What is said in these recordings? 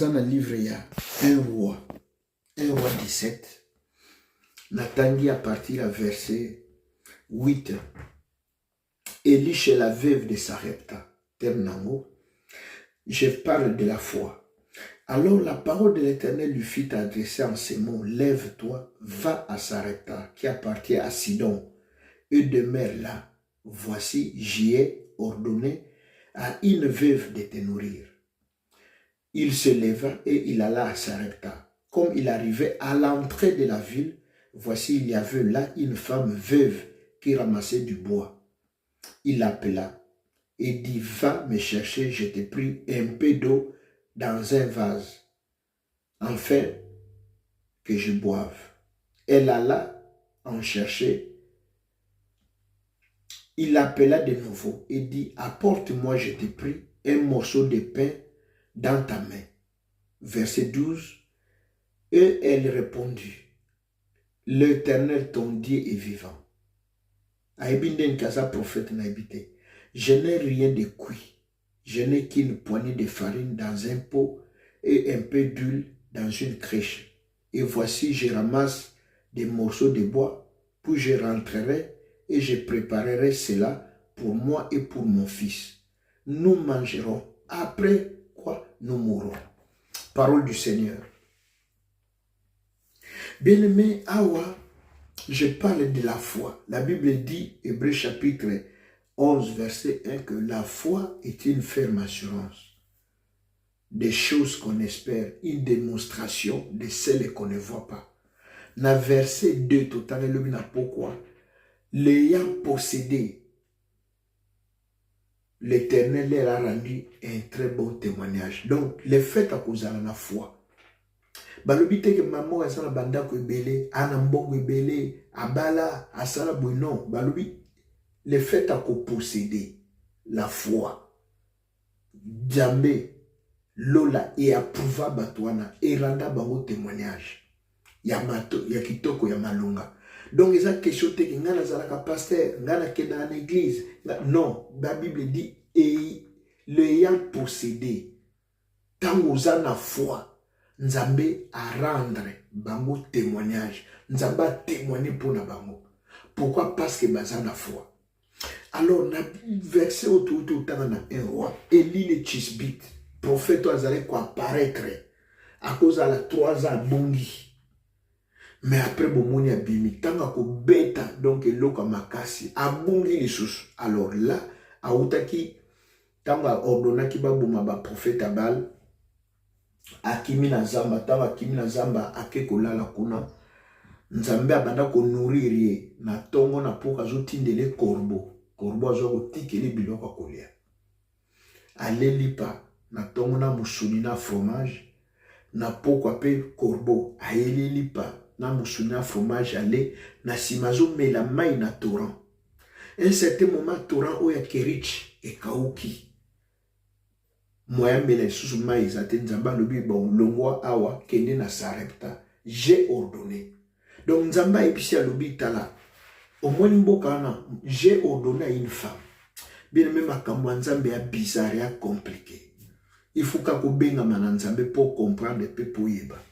dans le livre, il y a un roi 17. Natangi à partir à verset 8. Élie chez la veuve de Sarepta. Terminango. Je parle de la foi. Alors la parole de l'Éternel lui fit adresser en ces mots. Lève-toi, va à Sarepta, qui appartient à Sidon, et demeure là. Voici, j'y ai ordonné à une veuve de te nourrir. Il se leva et il alla à Sarepta. Comme il arrivait à l'entrée de la ville, voici, il y avait là une femme veuve qui ramassait du bois. Il l'appela et dit, va me chercher, je t'ai pris un peu d'eau dans un vase, afin que je boive. Elle alla en chercher. Il l'appela de nouveau et dit, apporte-moi, je t'ai pris un morceau de pain dans ta main. Verset 12. Et elle répondit, l'Éternel ton Dieu est vivant. Aïbinden Kaza prophète n'habité. Je n'ai rien de cuit. Je n'ai qu'une poignée de farine dans un pot et un peu d'huile dans une crèche. Et voici, je ramasse des morceaux de bois, puis je rentrerai et je préparerai cela pour moi et pour mon fils. Nous mangerons. Après quoi, nous mourrons. Parole du Seigneur. Bien-aimé, Awa, je parle de la foi. La Bible dit, Hébreux chapitre 11, verset 1, que la foi est une ferme assurance des choses qu'on espère, une démonstration de celles qu'on ne voit pas. Dans verset 2, tout à l'heure, pourquoi? L'ayant possédé, l'Éternel leur a rendu un très bon témoignage. Donc, le fait à cause de la foi. Balobi te que maman a sala banda ko ebele, ana mbongo ebele, abala, asala non. Balobi, le fait à posséder la foi. Djambe, lola et approuva batouana, et renda bango témoignage. Yamato, yakitoko, yamalunga. Donc, il y a question que ngana zalaka pasteur, ngana kena en église. Non, la Bible dit, et l'ayant possédé, tant vous avez la foi, Nzambe a rendre bango témoignage. Nzambe a témoigné pour na bango. Pourquoi? Parce que baza na foi. Alors, na verset autour de un roi, Élie le Tishbite, prophète azalé quoi apparaître à cause de la 3 ans bongi. Mais après bomoni abimi, tanga ko beta donc eloko makasi abongi les sous. Alors là, autaki tanga ordonnaki ba boma ba prophète Abal. Akimi na zamba, tanga akimi na zamba ake kolala kuna. Nzambe abanda ko nourrir ye na tongo na poka zo tindele corbeau. Corbeau zo ko tikeli biloko kolia. Aleli pa na tongo na musuni na fromage na poka pe corbeau. Aeleli pa na musuni na fromage ale na simazo mela mai na torrent. Un certain moment torrent oya kerich e kauki. Moya mele susu maïs aten Nzamba lobi bon longwa awa kende na Sarepta. J'ai ordonné. Donc Nzamba episi lobi tala. Au moins mbokana, j'ai ordonné à une femme. Bien même makambo Nzambe ya bizarre ya compliqué. Il faut kako benga mana Nzambe pour comprendre pe po yeba.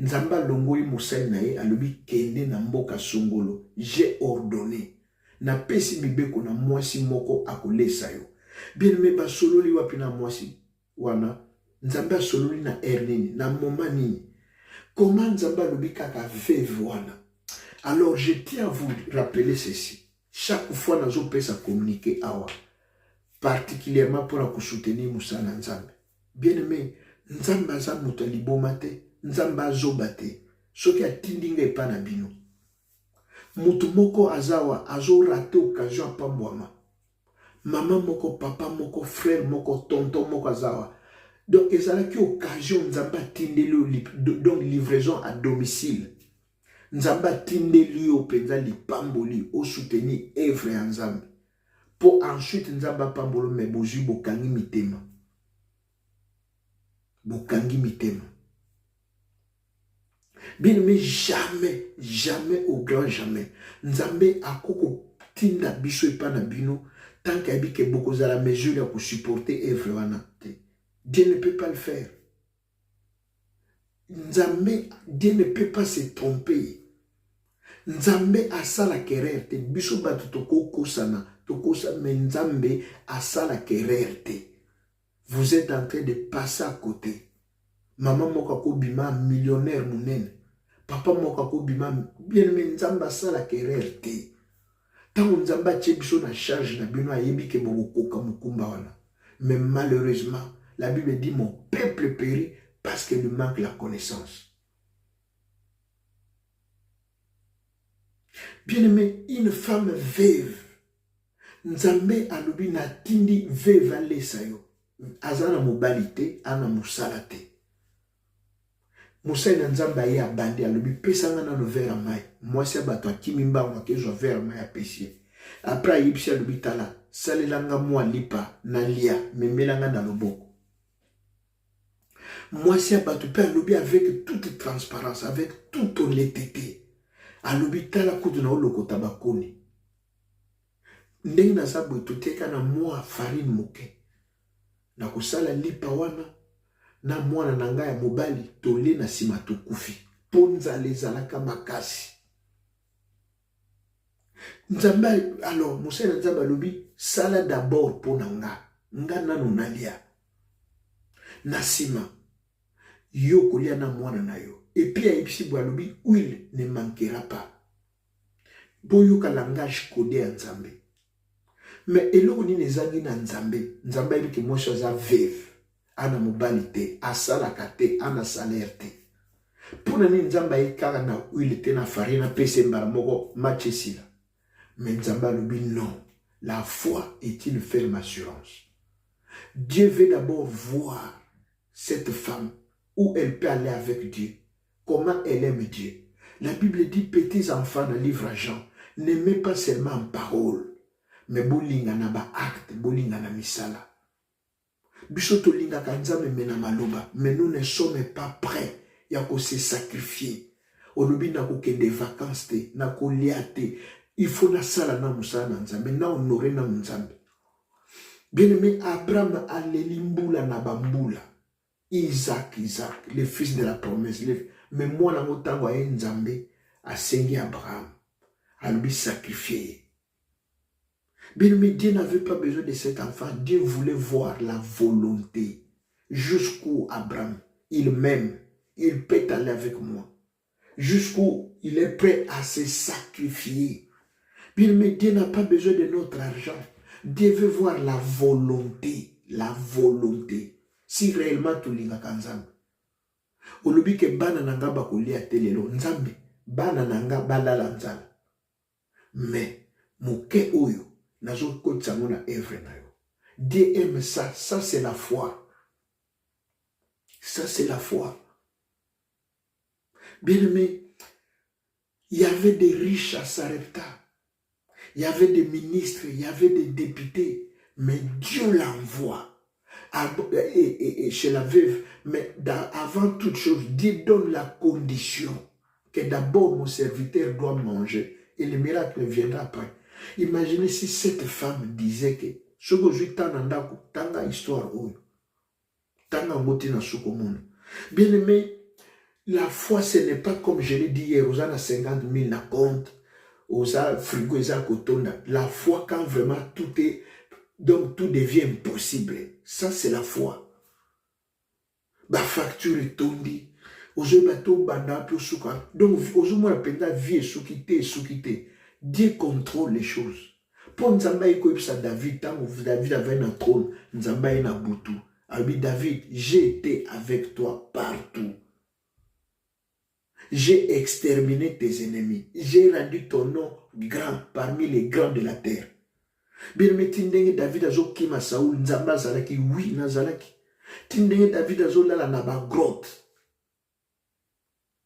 Nzamba longoli musai na ye alobi kende na mboka songolo. J'ai ordonné. Na pesi mibeko na mwasi moko akolesa yo. Bien me ba sololi wapi na mwasi wana Nzamba sololi na ernini na moma nini. Comment Nzamba lobi kaka veuve wana. Alors je tiens à vous rappeler ceci. Chaque fois nazo pesa communiquer awa particulièrement pour la soutenir musana Nzambe. Bien aimé, Nzamba za muto libomate, Nzamba zobate. Soki atindinga epa na bino. Mutu moko azawa azo raté occasion apambwama. Maman moko, papa moko, frère moko, tonton moko azawa. Donc, il y a une occasion, Nzamba tindeli, donc livraison à domicile. Nzamba tindeli au penza li pamboli, au soutenir œuvre Nzambe. Pour ensuite, Nzamba pambolo, mais bozu bokangi mitema. Bokangi mitema. Bien, mais jamais, jamais, au grand jamais. Nzambe a koko tinda biso epa na bino. Tant qu'il y a beaucoup de la mesure pour supporter œuvre wana. Dieu ne peut pas le faire. Nzambe, Dieu ne peut pas se tromper. Nzambe asala querer te. Biso bato toko kosana. Mais Nzambe asala querer te. Vous êtes en train de passer à côté. Maman mokako bima millionnaire mounen. Papa mokako bima bien mais Nzambe asala querer te. Tant Nzambe tche biso na charge na bino ayebi ke bokoka mukumba wana. Mais malheureusement, la Bible dit mon peuple périt parce qu'il lui manque la connaissance. Bien-aimé, une femme veuve, Nzambe alobi na tindi veuve alesa yo. Azana mobalite, ana musalate. Moussa na Nzambe aye abandi alobi pesanga na no verre mai. Moi c'est bato akimimba on kezo verre mai apesier. Après yipsi alobi tala, salelanga moi lipa na lia, memelanga na loboko. Moi c'est bato pe alobi avec toute transparence, avec toute honnêteté. Alobi tala kutu na oloko tabakoni. Ndenge na sabu tuteka na moi farine moke. Na kusala lipa wana na mwana na ngai ya mobali tole na sima tokufi. Ponza lezalaka makasi. Nzambe alors Moussa na Nzambe alobi sala d'abord pona nga nanu nalia. Na sima yo kolia na mwana na yo. Et puis ayebisi bo alobi huile ne manquera pas. Boyoka langage codé ya Nzambe. Mais eloko ni nezangi na Nzambe. Nzambe ayebi ke mwasi aza veuve. Ana mobali te, asalaka te, ana salaire te. Pona ni Nzambe ayekaka na huile te na farine na pese mbala moko machesila. Mais Nzambe alobi non. La foi est une ferme assurance. Dieu veut d'abord voir cette femme où elle peut aller avec Dieu. Comment elle aime Dieu. La Bible dit, petits enfants dans le livre à Jean, n'aimez pas seulement en parole, mais bolinga na ba acte, bolinga na misala. Bisoto linga kanzame mena maloba, mais nous ne sommes pas prêts ya se sacrifier. Olobi na ko kende vacances te, na ko liate, il faut na sala na musala na Nzambe, na honorer na Nzambe. Bien-aimé, Abraham a l'elimbula na bambula. Isaac, le fils de la promesse. Mais moi, na motango a Nzambe a sengi Abraham. A lui sacrifié. Bien-aimé, Dieu n'avait pas besoin de cet enfant. Dieu voulait voir la volonté. Jusqu'où Abraham, il m'aime. Il peut aller avec moi. Jusqu'où il est prêt à se sacrifier. Bien-aimé, Dieu n'a pas besoin de notre argent. Dieu veut voir la volonté. La volonté. Si réellement tu linga kanzambe. Olobi ke bana nanga bakolia telelo. Nzambe, bana nanga balala nzala. Mais, moke oyo, nazo kotsango na evre na yo. Dieu aime ça. Ça c'est la foi. Ça c'est la foi. Bien aimé, il y avait des riches à Sarepta. Il y avait des ministres, il y avait des députés. Mais Dieu l'envoie. Et chez la veuve, mais avant toute chose, Dieu donne la condition que d'abord mon serviteur doit manger et le miracle viendra après. Imaginez si cette femme disait que ce que je tanga histoire tanga ngoti na sukomono. Bien aimé, la foi ce n'est pas comme je l'ai dit hier, aux a 50 000 na compte, aux a frigo, aux a kotonda. La foi quand vraiment tout est donc tout devient impossible. Ça c'est la foi. Ba facture est tombée. Ozo bato banda po suka. Donc ozo mo penda vie soukité. Dieu contrôle les choses. Pour Nzamba ikoyebisa David tant David avait un trône, Nzamba na butu. Abi David, j'ai été avec toi partout. J'ai exterminé tes ennemis. J'ai rendu ton nom grand parmi les grands de la terre. Bien mais tindenge David azo kima Saoul Nzamba zalaki oui nazalaki. Tindenge David azo lala na ba grotte.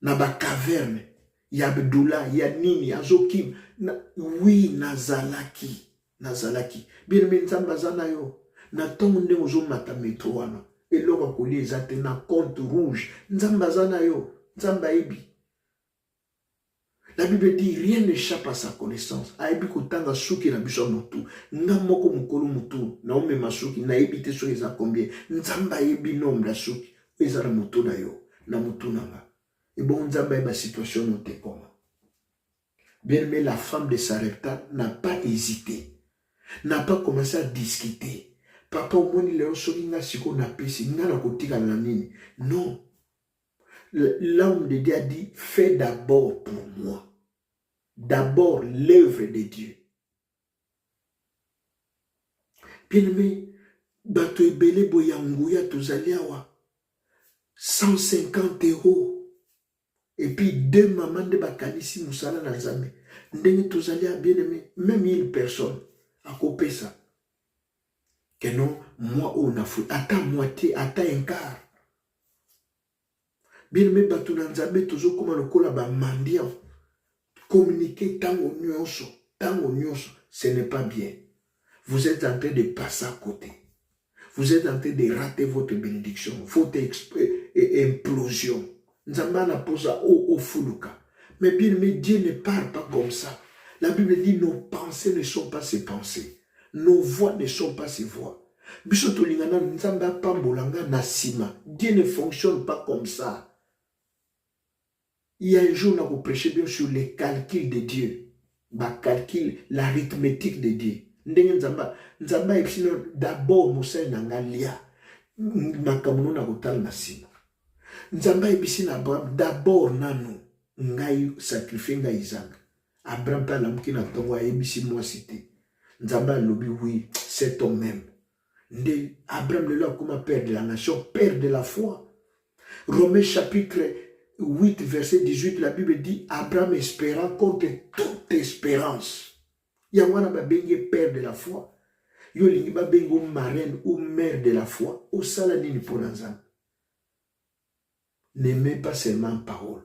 Na ba caverne. Ya Abdullah, ya nini azo kim oui nazalaki. Bien mais Nzamba zana yo. Na tongo ndenge ozo mata metro wana. Eloko koli ezate na compte rouge. Nzamba zana yo. Nzamba ebi. La Bible dit rien n'échappe à sa connaissance. Aibi kotanga suki na biso mutu. Nga moko mukolo mutu. Na ome masuki na ebite so eza combien. Nzamba ebi nombre suki. Eza na mutu na yo. na mutunanga. Et bon, nzamba ma situation noté comment. Bien aimé, la femme de Sarepta n'a pas hésité, n'a pas commencé à discuter. Papa, au moins, il est au siko na pesi, n'a la kotika la nini. Non. L'homme de Dieu a dit, fais d'abord pour moi. D'abord l'œuvre de Dieu. Bien aimé, bato ebele boyanguya tozali awa 150 €. Et puis 2 mamans de bakanisi musala na nzambe. Ndenge tozali a bien aimé, même 1000 personnes à couper ça. Que non, moi on a fait, ata moitié, ata un quart. Bien aimé, bato na nzambe tozo koma lokola ba mendiant. Communiquer tango nyonso, ce n'est pas bien. Vous êtes en train de passer à côté. Vous êtes en train de rater votre bénédiction, votre implosion. Nzambana posa au fuluka. Mais bien aimé, Dieu ne parle pas comme ça. La Bible dit nos pensées ne sont pas ses pensées. Nos voix ne sont pas ses voix. Bisoto lingana nzamba pambolanga nasima. Dieu ne fonctionne pas comme ça. Il y a un jour, on a prêché bien sur les calculs de Dieu. L'arithmétique de Dieu. Nzamba d'abord, Moussa Nangalia. Makamuno na kotal nasima. Nzamba ebisi Abraham d'abord nanu. Ngai sacrifié nga Isaac. Abraham pa la mukina tongo ebisi moi cité. Nzamba lobi oui, c'est ton même. Abraham le loi comme père de la nation, père de la foi. Romains chapitre 8, verset 18, la Bible dit Abraham espérant contre toute espérance. Yangwana babenge père de la foi. Yolingi babengo marraine ou mère de la foi. Au saladini pour l'ensemble. N'aimez pas seulement parole.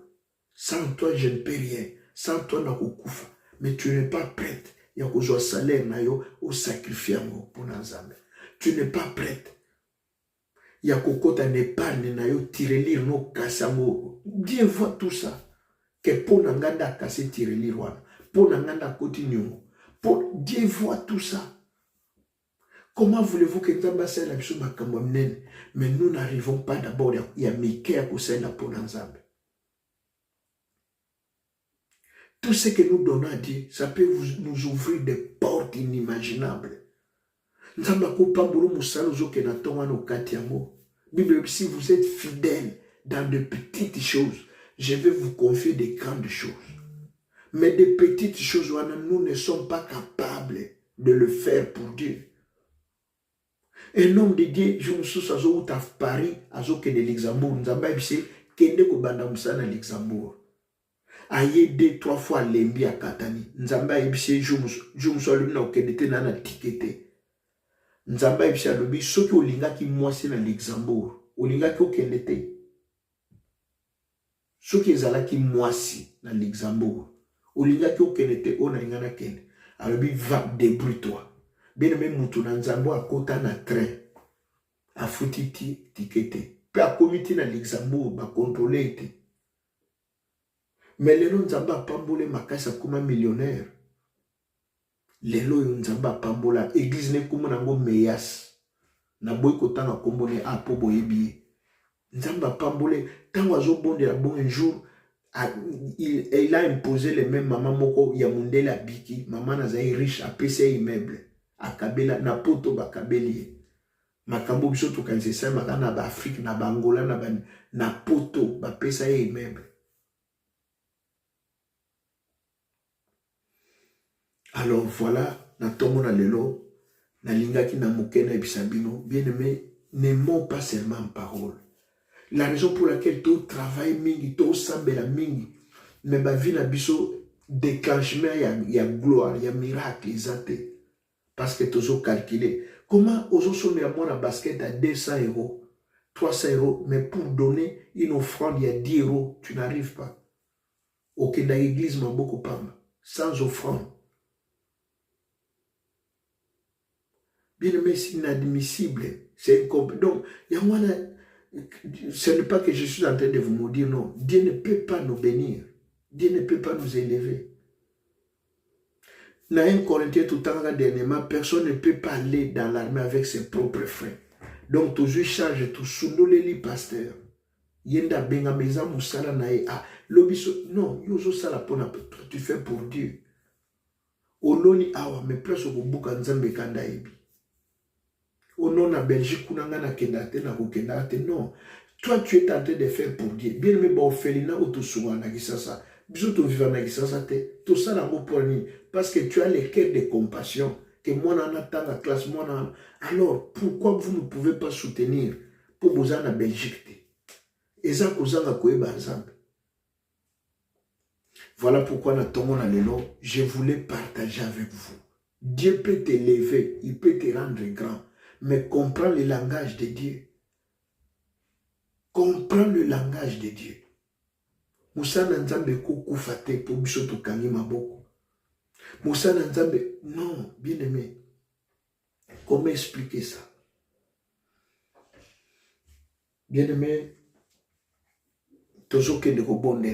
Sans toi, je ne peux rien. Sans toi, na kukufa. Mais tu n'es pas prête. Yakozwa salaire na yo au sacrifice pour l'ensemble. Tu n'es pas prête. Yakokota n'épargne na yo tirelire no kasango. Dieu voit tout ça. Que pour n'anganda kasser tirelire wana. Pour n'anganda koti nyongo. Dieu voit tout ça. Comment voulez-vous que Nzamba sait la biso makambo mnene? Mais nous n'arrivons pas d'abord il y a Mickey à kousser la pour Nzamba. Tout ce que nous donnons à Dieu, ça peut nous ouvrir des portes inimaginables. Nzamba ko pambulu musalo zo ke na tonga no katiamo. Bible, si vous êtes fidèles dans de petites choses, je vais vous confier des grandes choses. Mais des petites choses, nous ne sommes pas capables de le faire pour Dieu. Un homme de Dieu, je me souviens, à Paris, à de Luxembourg, nous avons dit que na Luxembourg. Aïe 2-3 fois l'embi à Katani. Nous avons dit que je me souviens na ticket. Nzamba ibisha lobi soki olingaki mwasi na Luxembourg olingaki okende te soki ezalaki mwasi na Luxembourg olingaki okende te ona ingana kende alobi va débrouille-toi bien même mutu na Nzambo akota na train afuti tikete pe akomiti na Luxembourg ba contrôler te mais lelo Nzamba pambole makasa kuma millionnaire. Lelo yo Nzamba pambola église ne kumona ngo meyas na boy kotanga kombone apo boyebi Nzamba pambole tango azobonde la bon un jour il a imposé les mêmes maman moko ya mundela biki maman nazai riche a PC immeuble akabela na poto bakabeli makambo biso to kanise sa makana ba Afrique na Bangola na poto ba pesa immeuble. Alors voilà, na tomo na lelo, na lingaki na mukena ebisabino, bien aimé, n'aimons pas seulement en parole. La raison pour laquelle tout travail mingi, tout sambela mingi, mais ma vie na biso déclenchement ya gloire, ya miracle, isate. Parce que toujours calculé. Comment oso sonner à moi na basket à 200 €, 300 €, mais pour donner une offrande, il y a 10 €, tu n'arrives pas. Ok, dans l'église, m'a beaucoup parlé, sans offrande. Bien aimé, c'est inadmissible. C'est incompressible. Donc, ce n'est pas que je suis en train de vous maudire, non. Dieu ne peut pas nous bénir. Dieu ne peut pas nous élever. Dans 1 Corinthiens, tout le temps, dernièrement, personne ne peut pas aller dans l'armée avec ses propres frères. Donc, toujours charge, tout sous les pasteur. Yenda benga meza musala na ye. Ah, lobiso, non, yozo sala pona, tu fais pour Dieu. Oloni awa, mais place au buka nzambe kanda ebi. Ono na Belgique, kunanga na kendate, na kukendate, non. Toi, tu es en train de faire pour Dieu. Bien aimé, ba ofelina ou to sunga na gisasa. Biso to vivre na gisasa te. To sala ngo pour ni. Parce que tu as le cœur de compassion. Que moi, on attend la classe, moi, alors, pourquoi vous ne pouvez pas soutenir pour vous en Belgique? Et ça, voilà pourquoi je voulais partager avec vous. Dieu peut t'élever, il peut te rendre grand, mais comprends le langage de Dieu. Comprends le langage de Dieu. Moussa Nzambe koukufate pour bisoto kangi maboko. Moussa Nzambe, non, bien aimé. Comment expliquer ça? Bien aimé, toujours que de bonne